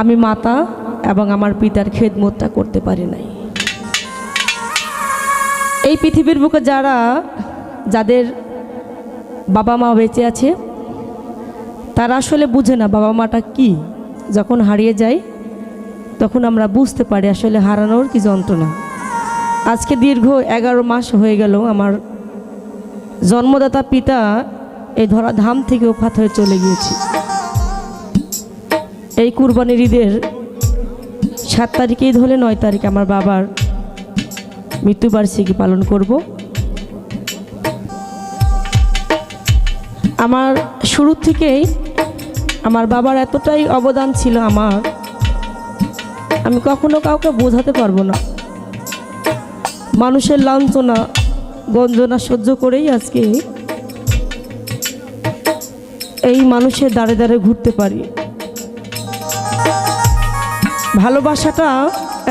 আমি মাতা এবং আমার পিতার খেদমতটা করতে পারি নাই। এই পৃথিবীর বুকে যাদের বাবা মা বেঁচে আছে তারা আসলে বুঝে না বাবা মাটা কি। যখন হারিয়ে যায় তখন আমরা বুঝতে পারি আসলে হারানোর কি যন্ত্রণা। আজকে দীর্ঘ 11 মাস হয়ে গেল আমার জন্মদাতা পিতা এই ধরা ধাম থেকে ওফাত হয়ে চলে গিয়েছে। এই কুরবানির ঈদের 7 তারিখে ঈদ হলে 9 তারিখে আমার বাবার মৃত্যুবার্ষিকী পালন করব। আমার শুরু থেকেই আমার বাবার এতটাই অবদান ছিল আমি কখনো কাউকে বোঝাতে পারবো না। মানুষের লাঞ্ছনা গঞ্জনা সহ্য করেই আজকে এই মানুষের দাঁড়ে দাঁড়ে ঘুরতে পারি। ভালোবাসাটা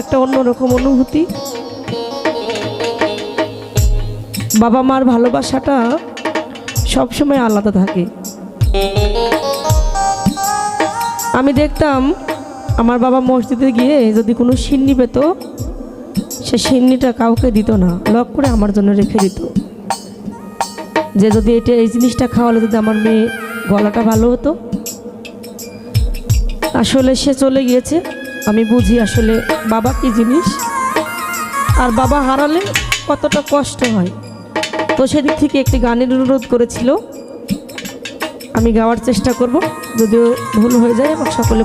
একটা অন্যরকম অনুভূতি। বাবা মার ভালোবাসাটা সবসময় আলাদা থাকে। আমি দেখতাম আমার বাবা মসজিদে গিয়ে যদি কোনো সিন্নি পেত সে সিন্নিটা কাউকে দিত না, লক করে আমার জন্য রেখে দিত, যে যদি এই জিনিসটা খাওয়ালে যদি আমার মেয়ে গলাটা ভালো হতো। আসলে সে চলে গিয়েছে, আমি বুঝি আসলে বাবা কি জিনিস আর বাবা হারালে কতটা কষ্ট হয়। তো সেদিক থেকে একটি গানের অনুরোধ করেছিল, আমি গাওয়ার চেষ্টা করব, যদিও ভুল হয়ে যায় এবং সকলে